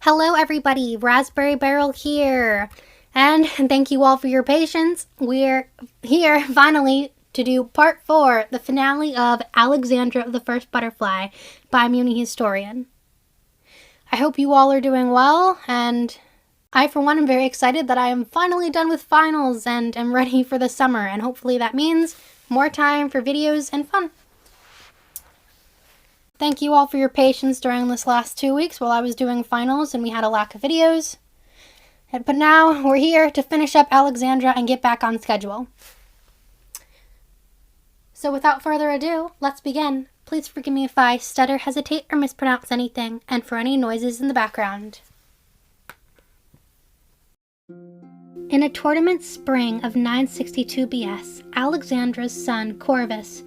Hello everybody, Raspberry Barrel here, and thank you all for your patience. We're here finally to do part 4, the finale of Alexandra the First Butterfly by Mewni Historian. I hope you all are doing well, and I for one am very excited that I am finally done with finals and am ready for the summer, and hopefully that means more time for videos and fun. Thank you all for your patience during this last 2 weeks while I was doing finals and we had a lack of videos. But now we're here to finish up Alexandra and get back on schedule. So without further ado, let's begin. Please forgive me if I stutter, hesitate, or mispronounce anything, and for any noises in the background. In a tournament spring of 962 BS, Alexandra's son Corvus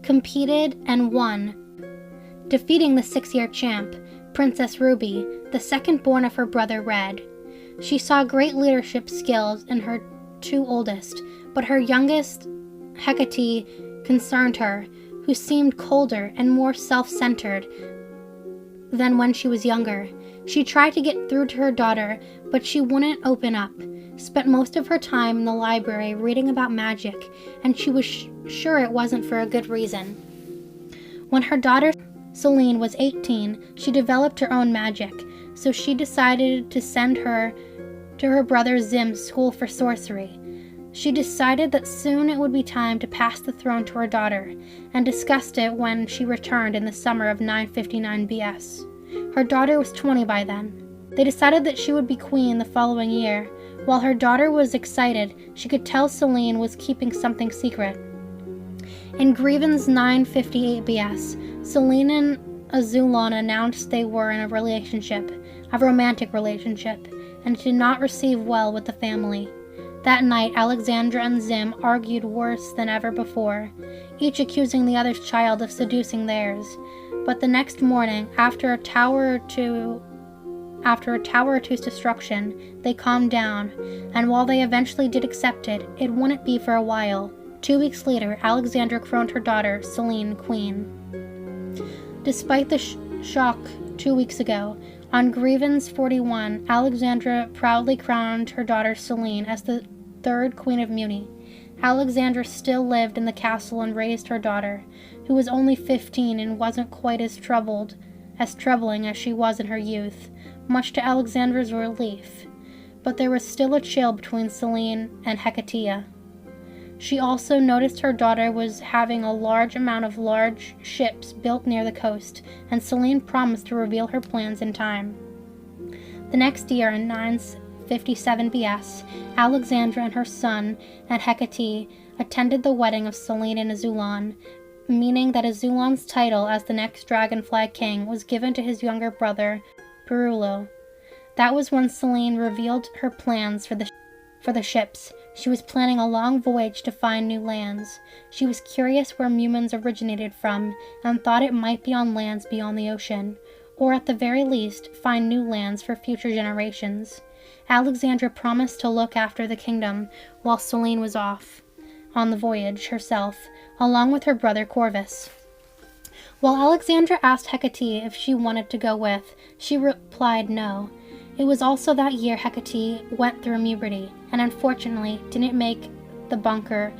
competed and won, defeating the 6-year champ, Princess Ruby, the second born of her brother Red. She saw great leadership skills in her two oldest, but her youngest, Hecate, concerned her, who seemed colder and more self-centered than when she was younger. She tried to get through to her daughter, but she wouldn't open up, spent most of her time in the library reading about magic, and she was sure it wasn't for a good reason. When her daughter Celine was 18, she developed her own magic, so she decided to send her to her brother Zim's school for sorcery. She decided that soon it would be time to pass the throne to her daughter, and discussed it when she returned in the summer of 959 BS. Her daughter was 20 by then. They decided that she would be queen the following year. While her daughter was excited, she could tell Celine was keeping something secret. In Grievan's 958 BS, Celine and Azulon announced they were in a romantic relationship, and did not receive well with the family. That night, Alexandra and Zim argued worse than ever before, each accusing the other's child of seducing theirs. But the next morning, after a tower or two's destruction, they calmed down, and while they eventually did accept it, it wouldn't be for a while. 2 weeks later, Alexandra crowned her daughter, Celine, queen. Despite the shock 2 weeks ago, on Grievan's 41, Alexandra proudly crowned her daughter Celine as the third queen of Mewni. Alexandra still lived in the castle and raised her daughter, who was only 15 and wasn't quite as troubling as she was in her youth, much to Alexandra's relief. But there was still a chill between Celine and Hecate. She also noticed her daughter was having a large amount of large ships built near the coast, and Celine promised to reveal her plans in time. The next year, in 957 BS, Alexandra and her son and Hecate attended the wedding of Celine and Azulon, meaning that Azulon's title as the next Dragonfly King was given to his younger brother, Perulo. That was when Celine revealed her plans for the ships. She was planning a long voyage to find new lands. She was curious where humans originated from, and thought it might be on lands beyond the ocean, or at the very least, find new lands for future generations. Alexandra promised to look after the kingdom while Celine was off on the voyage herself, along with her brother Corvus. While Alexandra asked Hecate if she wanted to go with, she replied no. It was also that year Hecate went through puberty, and unfortunately didn't make the bunker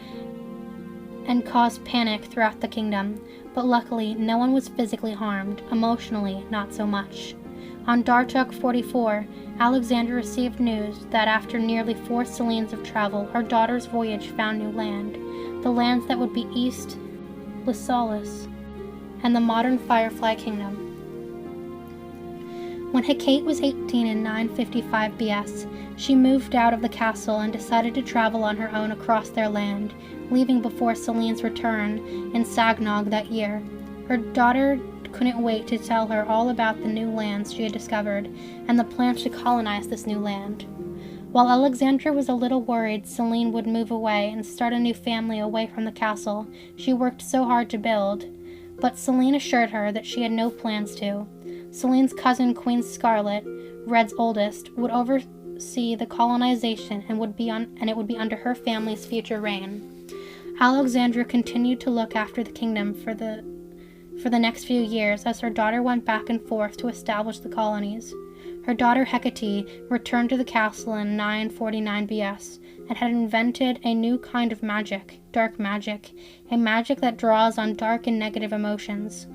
and caused panic throughout the kingdom, but luckily no one was physically harmed, emotionally not so much. On Dartuk 44, Alexandra received news that after nearly 4 Celines of travel, her daughter's voyage found new land, the lands that would be East Lysalis and the modern Firefly Kingdom. When Hecate was 18 in 955 BS, she moved out of the castle and decided to travel on her own across their land, leaving before Celine's return in Sagnog that year. Her daughter couldn't wait to tell her all about the new lands she had discovered, and the plans to colonize this new land. While Alexandra was a little worried Celine would move away and start a new family away from the castle she worked so hard to build, but Celine assured her that she had no plans to. Celine's cousin Queen Scarlet, Red's oldest, would oversee the colonization and it would be under her family's future reign. Alexandra continued to look after the kingdom for the next few years as her daughter went back and forth to establish the colonies. Her daughter Hecate returned to the castle in 949 BS and had invented a new kind of magic, dark magic, a magic that draws on dark and negative emotions.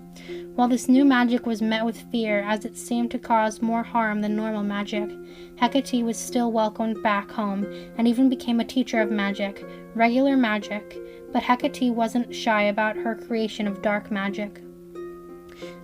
While this new magic was met with fear as it seemed to cause more harm than normal magic, Hecate was still welcomed back home and even became a teacher of magic, regular magic, but Hecate wasn't shy about her creation of dark magic.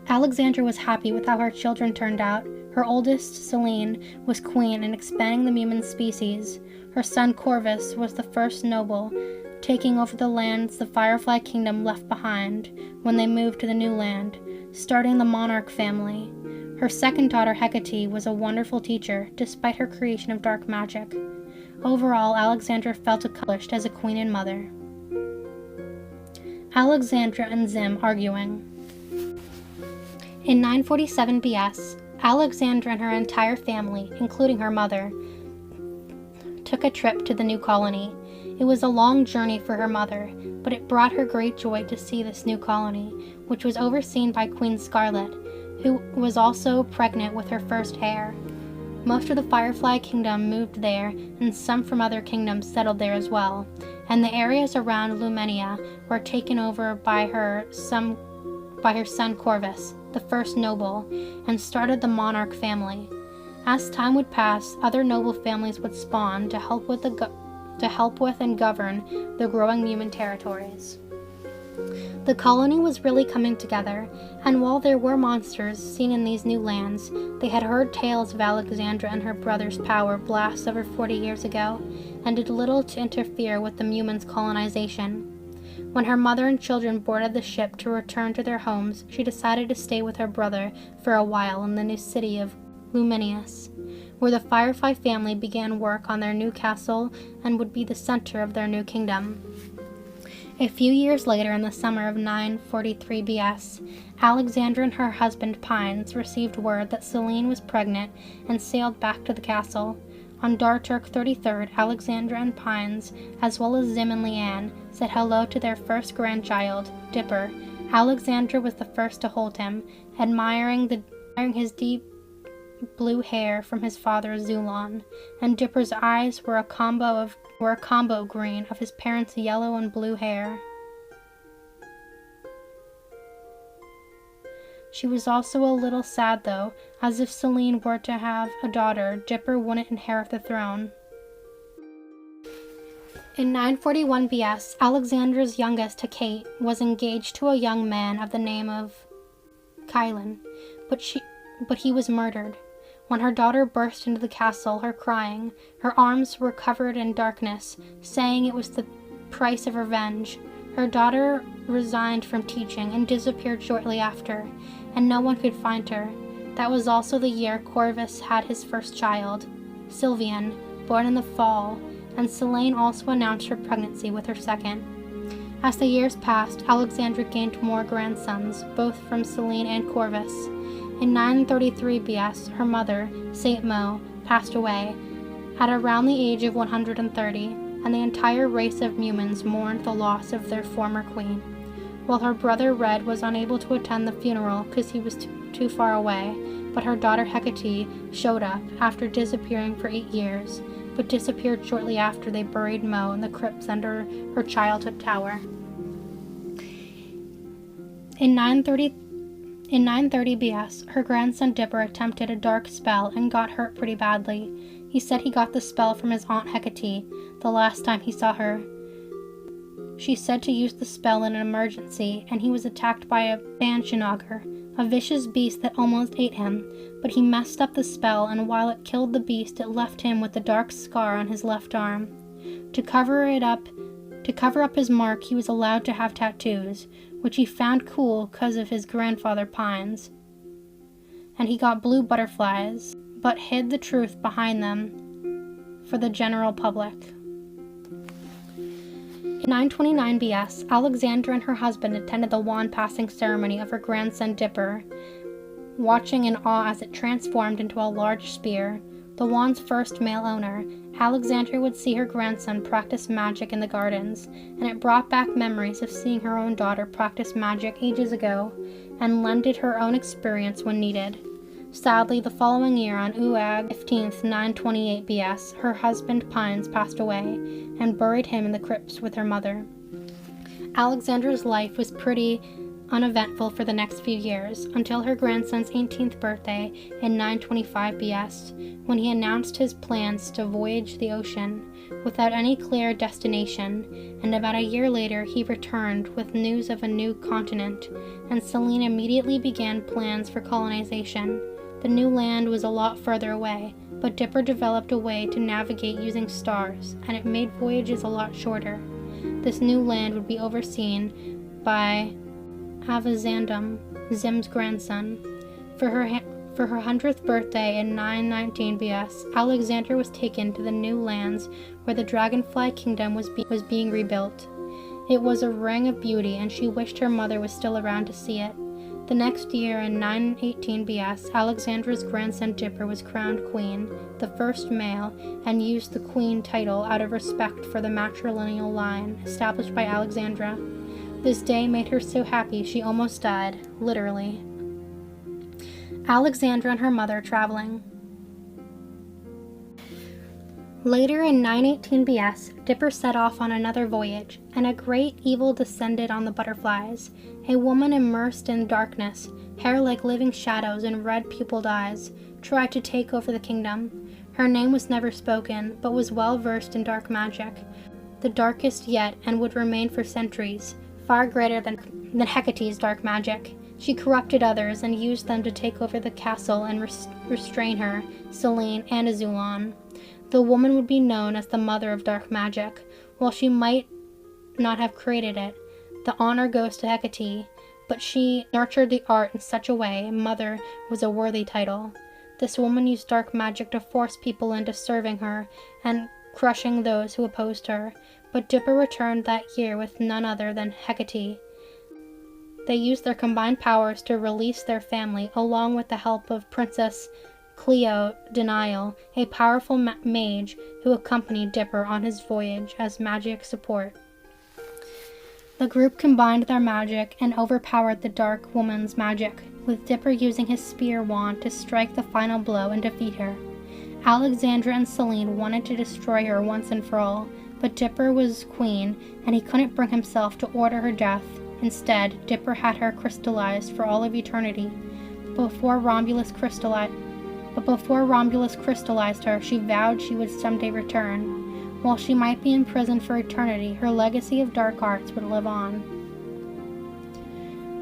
Alexandra was happy with how her children turned out. Her oldest, Celine, was queen and expanding the Mewni species. Her son Corvus was the first noble, taking over the lands the Firefly Kingdom left behind when they moved to the new land, starting the monarch family. Her second daughter Hecate was a wonderful teacher, despite her creation of dark magic. Overall, Alexandra felt accomplished as a queen and mother. Alexandra and Zim arguing. In 947 BS, Alexandra and her entire family, including her mother, took a trip to the new colony. It was a long journey for her mother, but it brought her great joy to see this new colony, which was overseen by Queen Scarlet, who was also pregnant with her first heir. Most of the Firefly Kingdom moved there, and some from other kingdoms settled there as well, and the areas around Lumenia were taken over by her son Corvus, the first noble, and started the monarch family. As time would pass, other noble families would spawn to help with and govern the growing Mewni territories. The colony was really coming together, and while there were monsters seen in these new lands, they had heard tales of Alexandra and her brother's power blast over 40 years ago, and did little to interfere with the Mewni's colonization. When her mother and children boarded the ship to return to their homes, she decided to stay with her brother for a while in the new city of Luminius, where the Firefly family began work on their new castle and would be the center of their new kingdom. A few years later, in the summer of 943 BS, Alexandra and her husband Pines received word that Celine was pregnant and sailed back to the castle. On Darturk 33rd, Alexandra and Pines, as well as Zim and Leanne, said hello to their first grandchild, Dipper. Alexandra was the first to hold him, admiring his deep blue hair from his father Zulon, and Dipper's eyes were a combo green of his parents' yellow and blue hair. She was also a little sad, though, as if Celine were to have a daughter, Dipper wouldn't inherit the throne. In 941 BS, Alexandra's youngest, Hecate, was engaged to a young man of the name of Kylan, but he was murdered. When her daughter burst into the castle, her crying, her arms were covered in darkness, saying it was the price of revenge. Her daughter resigned from teaching and disappeared shortly after, and no one could find her. That was also the year Corvus had his first child, Sylvian, born in the fall, and Celine also announced her pregnancy with her second. As the years passed, Alexandra gained more grandsons, both from Celine and Corvus. In 933 BS, her mother, svtfoe, passed away at around the age of 130, and the entire race of Mewni mourned the loss of their former queen, while her brother Red was unable to attend the funeral because he was too far away, but her daughter Hecate showed up after disappearing for 8 years, but disappeared shortly after they buried Mo in the crypts under her childhood tower. In 930 BS, her grandson Dipper attempted a dark spell and got hurt pretty badly. He said he got the spell from his aunt Hecate the last time he saw her. She said to use the spell in an emergency, and he was attacked by a Banshinagar, a vicious beast that almost ate him, but he messed up the spell, and while it killed the beast, it left him with a dark scar on his left arm. To cover up his mark, he was allowed to have tattoos, which he found cool because of his grandfather Pines. And he got blue butterflies, but hid the truth behind them for the general public. In 929 BS, Alexandra and her husband attended the wand passing ceremony of her grandson Dipper, watching in awe as it transformed into a large spear. The wand's first male owner, Alexandra would see her grandson practice magic in the gardens, and it brought back memories of seeing her own daughter practice magic ages ago, and lended her own experience when needed. Sadly, the following year, on Uag 15th, 928 BS, her husband Pines passed away and buried him in the crypts with her mother. Alexandra's life was pretty uneventful for the next few years, until her grandson's 18th birthday in 925 BS, when he announced his plans to voyage the ocean without any clear destination, and about a year later he returned with news of a new continent, and Celine immediately began plans for colonization. The new land was a lot further away, but Dipper developed a way to navigate using stars, and it made voyages a lot shorter. This new land would be overseen by Avazandum, Zim's grandson. For her 100th birthday in 919 BS, Alexandra was taken to the new lands where the Dragonfly Kingdom was being rebuilt. It was a ring of beauty, and she wished her mother was still around to see it. The next year, in 918 BS, Alexandra's grandson Dipper was crowned queen, the first male, and used the queen title out of respect for the matrilineal line established by Alexandra. This day made her so happy she almost died, literally. Alexandra and her mother traveling. Later in 918 BS, Dipper set off on another voyage, and a great evil descended on the butterflies. A woman immersed in darkness, hair like living shadows and red pupilled eyes, tried to take over the kingdom. Her name was never spoken, but was well versed in dark magic, the darkest yet, and would remain for centuries, far greater than Hecate's dark magic. She corrupted others and used them to take over the castle and restrain her, Celine, and Azulon. The woman would be known as the mother of dark magic. While she might not have created it, the honor goes to Hecate, but she nurtured the art in such a way mother was a worthy title. This woman used dark magic to force people into serving her and crushing those who opposed her, but Dipper returned that year with none other than Hecate. They used their combined powers to release their family, along with the help of Princess Cleo Denial, a powerful mage who accompanied Dipper on his voyage as magic support. The group combined their magic and overpowered the Dark Woman's magic, with Dipper using his spear wand to strike the final blow and defeat her. Alexandra and Celine wanted to destroy her once and for all, but Dipper was queen, and he couldn't bring himself to order her death. Instead, Dipper had her crystallized for all of eternity. Before Romulus crystallized her, she vowed she would someday return. While she might be imprisoned for eternity, her legacy of dark arts would live on.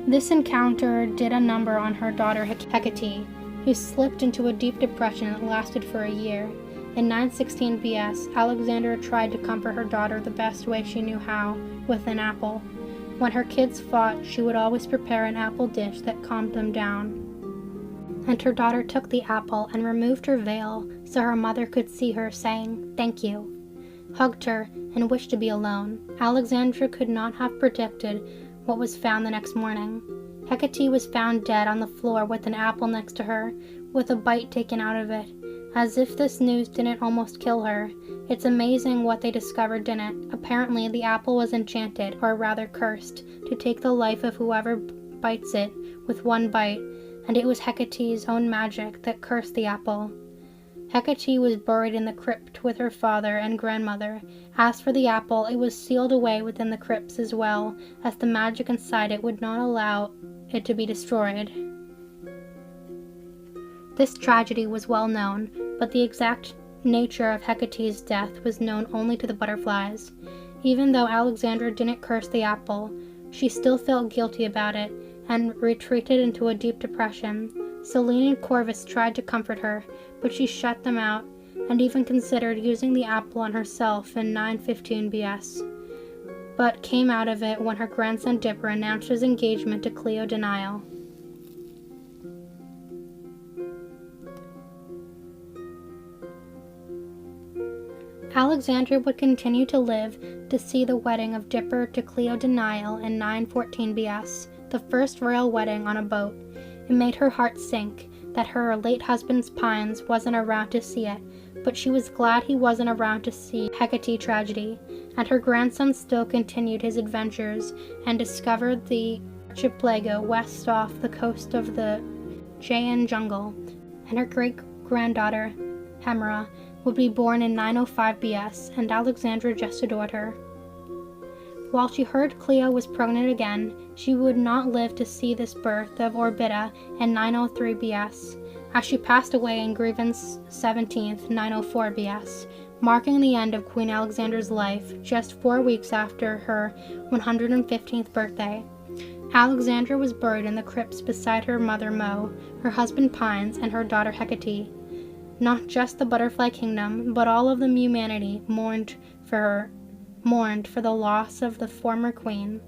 This encounter did a number on her daughter Hecate, who slipped into a deep depression that lasted for a year. In 916 BS, Alexandra tried to comfort her daughter the best way she knew how, with an apple. When her kids fought, she would always prepare an apple dish that calmed them down. And her daughter took the apple and removed her veil so her mother could see her, saying, "Thank you," hugged her, and wished to be alone. Alexandra could not have predicted what was found the next morning. Hecate was found dead on the floor with an apple next to her, with a bite taken out of it. As if this news didn't almost kill her. It's amazing what they discovered didn't. Apparently, the apple was enchanted, or rather cursed, to take the life of whoever bites it with one bite, and it was Hecate's own magic that cursed the apple. Hecate was buried in the crypt with her father and grandmother. As for the apple, it was sealed away within the crypts as well, as the magic inside it would not allow it to be destroyed. This tragedy was well known, but the exact nature of Hecate's death was known only to the butterflies. Even though Alexandra didn't curse the apple, she still felt guilty about it and retreated into a deep depression. Celine and Corvus tried to comfort her, but she shut them out and even considered using the apple on herself in 915 BS, but came out of it when her grandson Dipper announced his engagement to Cleo Denial. Alexandra would continue to live to see the wedding of Dipper to Cleo Denial in 914 BS, the first royal wedding on a boat. It made her heart sink that her late husband's Pines wasn't around to see it, but she was glad he wasn't around to see Hecate tragedy, and her grandson still continued his adventures and discovered the archipelago west off the coast of the Jayan jungle. and her great-granddaughter, Hemera, would be born in 905 BS, and Alexandra just adored her. While she heard Cleo was pregnant again, she would not live to see this birth of Orbita in 903 BS, as she passed away in Grievance 17th, 904 BS, marking the end of Queen Alexandra's life just 4 weeks after her 115th birthday. Alexandra was buried in the crypts beside her mother Mo, her husband Pines, and her daughter Hecate. Not just the butterfly kingdom, but all of the humanity mourned for the loss of the former queen.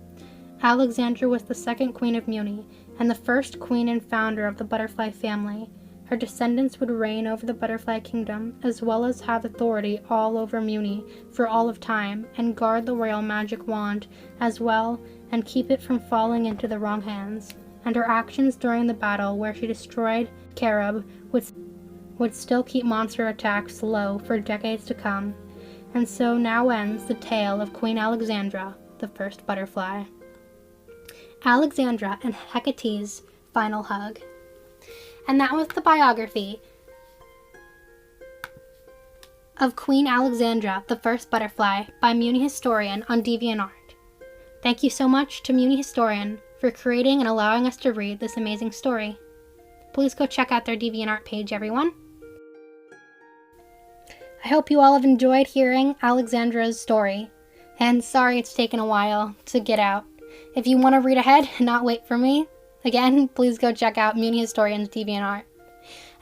Alexandra was the second queen of Mewni, and the first queen and founder of the butterfly family. Her descendants would reign over the butterfly kingdom, as well as have authority all over Mewni for all of time, and guard the royal magic wand as well, and keep it from falling into the wrong hands. And her actions during the battle where she destroyed Carib would still keep monster attacks low for decades to come. And so now ends the tale of Queen Alexandra, the first butterfly. Alexandra and Hecate's final hug. And that was the biography of Queen Alexandra, the first butterfly, by Mewni Historian on DeviantArt. Thank you so much to Mewni Historian for creating and allowing us to read this amazing story. Please go check out their DeviantArt page, everyone. I hope you all have enjoyed hearing Alexandra's story, and sorry it's taken a while to get out. If you want to read ahead and not wait for me, again, please go check out Mewni Historian's DeviantArt.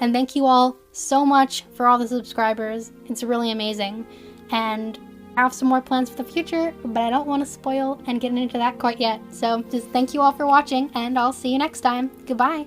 And thank you all so much for all the subscribers. It's really amazing. And I have some more plans for the future, but I don't want to spoil and get into that quite yet. So just thank you all for watching, and I'll see you next time. Goodbye.